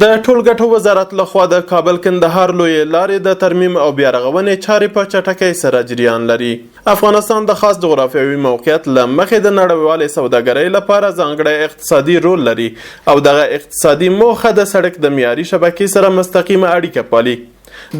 د ټولګټو وزارت لخوا د کابل کندهار لویې لارې د ترمیم او بیا رغونې چارې په چټکۍ سره جریان لري. افغانستان د خاص جغرافیوي موقعیت له مخې د نړیوالې سوداګرۍ لپاره ځانګړی اقتصادي رول لري او دغه اقتصادي موخه د سړک د معیاري شبکې سره مستقیمه اړیکه پالي.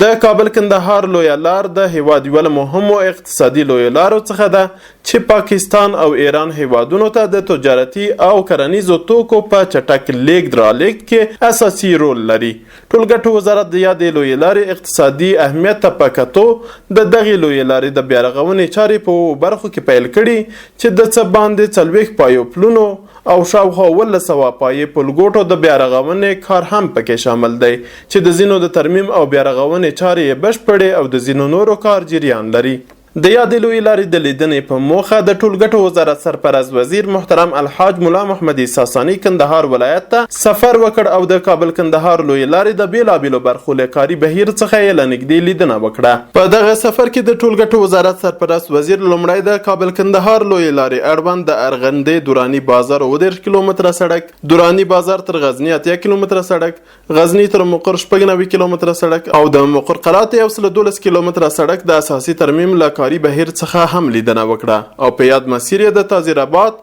د کابل کندهار لویه لار د هیواد یوه له مهمو اقتصادي لویو لارو څخه ده چې پاکستان او ایران هیوادونو ته د تجارتي او کرنیزو توکو په چټک لیږد رالېږد کې اساسي رول لري. ټولګټو وزارت د یادې لویې لارې اقتصادي اهمیت ته په کتو د دغې لویې لارې د بیا رغونې چارې په برخو کې پیل کړي چې د څه باندې 40 پایو پلونو او شاوخوا 1900 پایې پلګوټو د بیا رغونې کار هم پکې شامل دی چې د ځینو د ترمیم او بیا رغونې چارې یې بشپړې او د ځینو نورو کار جریان لري. د یادې لویې لارې د لیدنې په موخه د ټولګټو وزارت سرپرست وزیر محترم الحاج ملا محمد عیسی ثانی کندهار ولایت ته سفر وکړ او د کابل کندهار لویې لارې د بیلابیلو برخو له کاري بهیر څخه یې له نږدې لیدنه وکړه. په دغه سفر کې د ټولګټو وزارت سرپرست وزیر لومړی د کابل کندهار لویې لارې اړوند د ارغندې دوراني بازار 30 کیلومتره سړک، دوراني بازار تر غزنی 8 کیلومتره سړک، غزنی تر مقر 96 کیلومتره سړک او د مقر قرات 112 کیلومتره سړک د اساسي ترمیم له کاري بهیر څخه هم لیدنه وکړه او په یاد مسیر یې د تازیر آباد،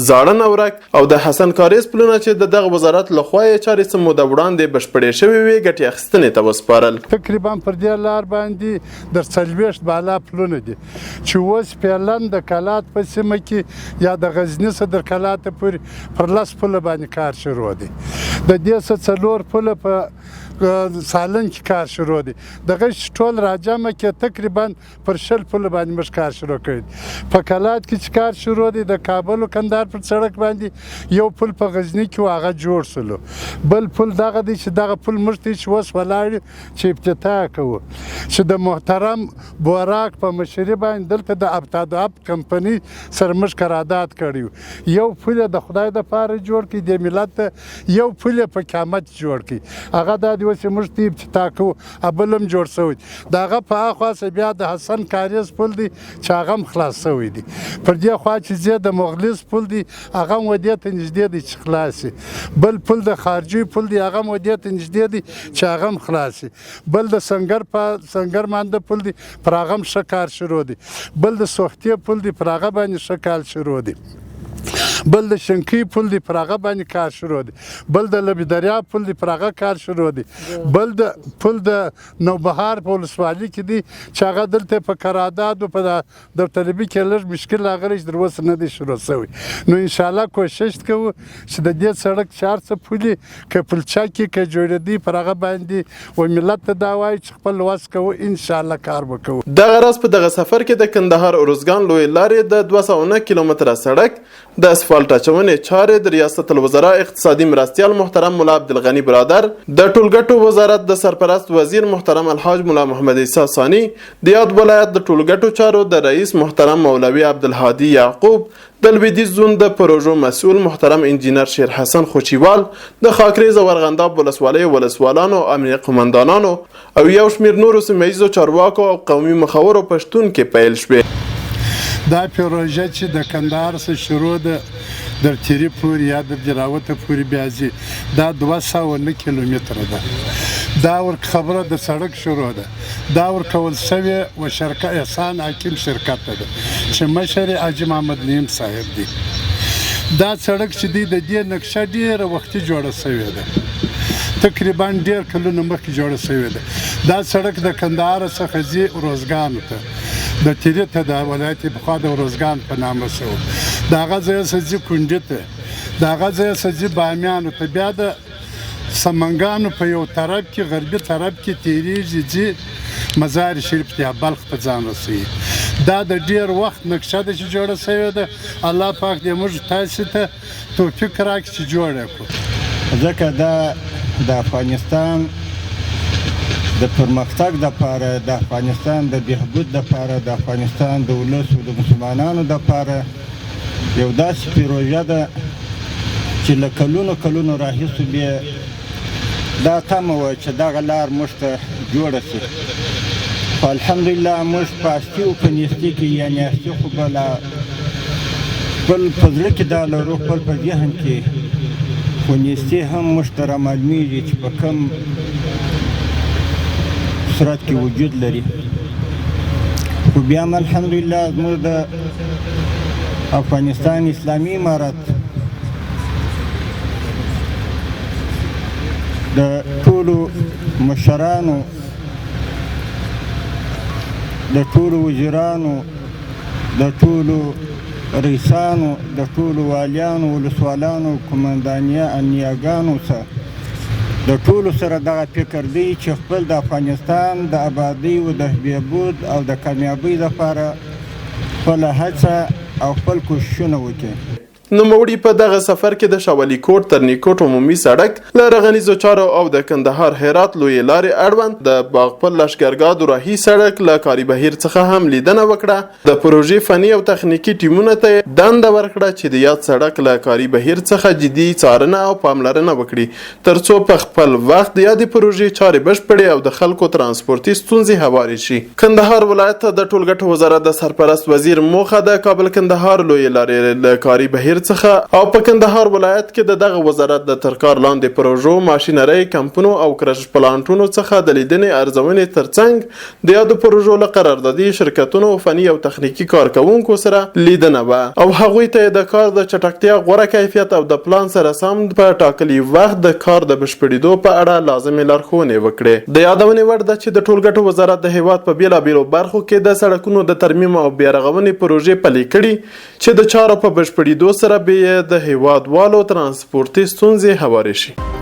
زاړه نورک او د حسن کاریز پلونه چې د دغه وزارت لخوا یې چارې څه موده وړاندې بشپړې شوې وې ګټې اخیستنې ته وسپارل. تقریبا پر دې لار باندې د 40 بالا پلونه دي چې اوس فعلا د کلات په سیمه کې یا د غزني صدر کلات پورې پر لاس پله باندې کار شروع دی. د دې څه 4 پله په سالن کې کار شروع دی. دغه ټول راجمه کې تقریبا پر 20 پله باندې مش کار شروع کړی. په کلات کې چې کار شروع دی د کابل او کندهار پر سړک باندې یو پل په غزنی کې هغه جوړ سلو، بل پل دغه دی چې دغه پل موږ ته چې اوس ولاړ چې افتتاح کوو چې د محترم بوراک په مشري باندې دلته د ابتداب کمپنی سره موږ قرارداد کړی. یو پل د خدای د پاره جوړ کړي، د ملت ته یو پل په قیامت جوړ کړي. هغه د اوس موږ ته افتتاح کوو، ابلم جوړ شوی. دغه په اخوا بیا د حسن کاریز پل دی چې هغه هم خلاص شوی دی. پر دې خوا چې زه د مغلس پل دی هغه ودې ته نږدې دی چې خلاص. بل پل د خارجي پل دی هغه ودې ته نږدې دی چې هغه هم خلاص. بل د سنگر مانده پل دی پر هغه هم ښه کار شروع دی. بل د سوختي پل دی پر هغه باندې ښه کار شروع دی. بل د شنکی پل دی پر هغه باندې کار شروع دی. بل د لبی دریا پل دی پر هغه کار شروع دی. بل د پل د نوبهار په ولسوالۍ کې دی چې هغه دلته په قرارداد او په داوطلبي کې لږ مشکل راغلی چې تر اوسه نه دی شروع شوی. نو انشاءالله کوشش کوو چې د دې سړک 400 پلي که پلچه کې که جوړېدي پر هغه باندې و ملت ته دا وایي چې خپل وس کوو انشاءالله کار وکوو. دغه راز په دغه سفر کې د کندهار ارزګان لویې لارې د 209 کیلومتره سړک د اسفالټ اچونې چارې د ریاست الوزرا اقتصادي مرستیال محترم ملا عبدالغني برادر، د ټولګټو وزارت د سرپرست وزیر محترم الحاج ملا محمد عیسی ثانی، د یاد ولایت د ټولګټو چارو د رئیس محترم مولوي عبدالهادي یعقوب، د لویدیځ زون د پروژو مسؤل محترم انجینر شیر حسن خوچیوال، د خاکریز او ارغنداب ولسوالۍ ولسوالانو، امنیه قمندانانو او یو شمېر نورو سیمه ییزو چارواکو او قومي مخورو په شتون کې پیل شوې. دا پروژه چې د کندهار څخه شروع ده در تیری پورې یا در جراوته پورې بیا ځي دا 209 کیلومتره ده. دا خبره د سړک شروع ده. دا ورکول شوې و شرکت احسان حکیم شرکت ده چې مشر حاجي محمد نعیم صاحب دی. دا سړک چې دی د دې نقشه ډېره وختي جوړه شوې ده، تقریبا ډېر کلونه مخکې جوړه شوې ده. دا سړک د کندهار څخه ځي ارزګان ته، د تیری ته د ولایت پخوا د ارزګان په نامه شو. د هغه ځای څخه ځي کونډې ته، د هغه ځای څخه ځي بامیانو ته، بیا د سمنګانو په یو طرف کې غربي طرف کې تیریږي ځي مزار شریف ته بلخ ته ځان رسوي. دا د ډېر وخت نقشه ده چې جوړه شوې ده. الله پاک دې موږ تاسو ته توفیق راکړي چې جوړه کړو. ځکه دا د افغانستان د پرمختګ دپاره، د افغانستان د بهبود دپاره، د افغانستان د ولس او د مسلمانانو دپاره یو داسې پروژه ده چې له کلونو راهیسې بیا دا تمه وه چې دغه لار موږ ته جوړه شي. خو الحمدلله موږ په هستي او په نیستي کې، یعنې هستي خو به خپل په زړه کې دا لرو، خپل په ذهن کې خو نیستي هم موږ ته رامعلومیږي چې په کوم صورت کې وجود لري. خو بیا هم الحمدلله زموږ د افغانستان اسلامي امارت د ټولو مشرانو، د ټولو وزیرانو، د ټولو رئیسانو، د ټولو والیانو، ولسوالانو، امنیاګانو څخه د ټولو سره دغه فکر دی چې خپل د افغانستان د آبادۍ او د بهبود او د کامیابۍ لپاره خپله هڅه او خپل کوششونه وکړي. نوموړي په دغه سفر کې د شاولي کوټ تر نیکوټ عمومي سړک له رغنیزو چارو او د کندهار هرات لویې لارې اړوند د باغپل لښکرګاه دوراهي سړک له کاري بهیر څخه هم لیدنه وکړه. د پروژې فني او تخنیکي ټیمونو ته دنده ورکړه چې د یاد سړک له کاري بهیر څخه جدي څارنه او پاملرنه وکړي ترڅو په خپل وخت د یادې پروژې چارې بشپړې او د خلکو ترانسپورتي ستونزې هوارې شي. کندهار ولایت د ټولګټو وزارت د سرپرست وزیر موخه د کابل کندهار لویې لارې له کاري بهیر څخه او په کندهار ولایت کې دغه وزارت د ترکار لاندې پروژو، ماشینرۍ، کمپونو او کرش پلانټونو څخه د لیدنې ارزونې ترڅنګ د یادو پروژو له قراردادي شرکتونو، فني او تخنیکي کارکوونکو سره لیدنه وه او هغوی ته د کار د چټکتیا، غوره کیفیت او د پلان سره سم په ټاکلي وخت د کار د بشپړېدو په اړه لازمې لارښوونې وکړې. د یادونې وړ ده چې د ټولګټو وزارت د هیواد په بیلابیلو برخو کې د سړکونو د ترمیم او بیارغونې پروژې پلي کړي چې د چارو په بشپړېدو سره به د هیوادوالو ترانسپورتي ستونزې هوارې شي.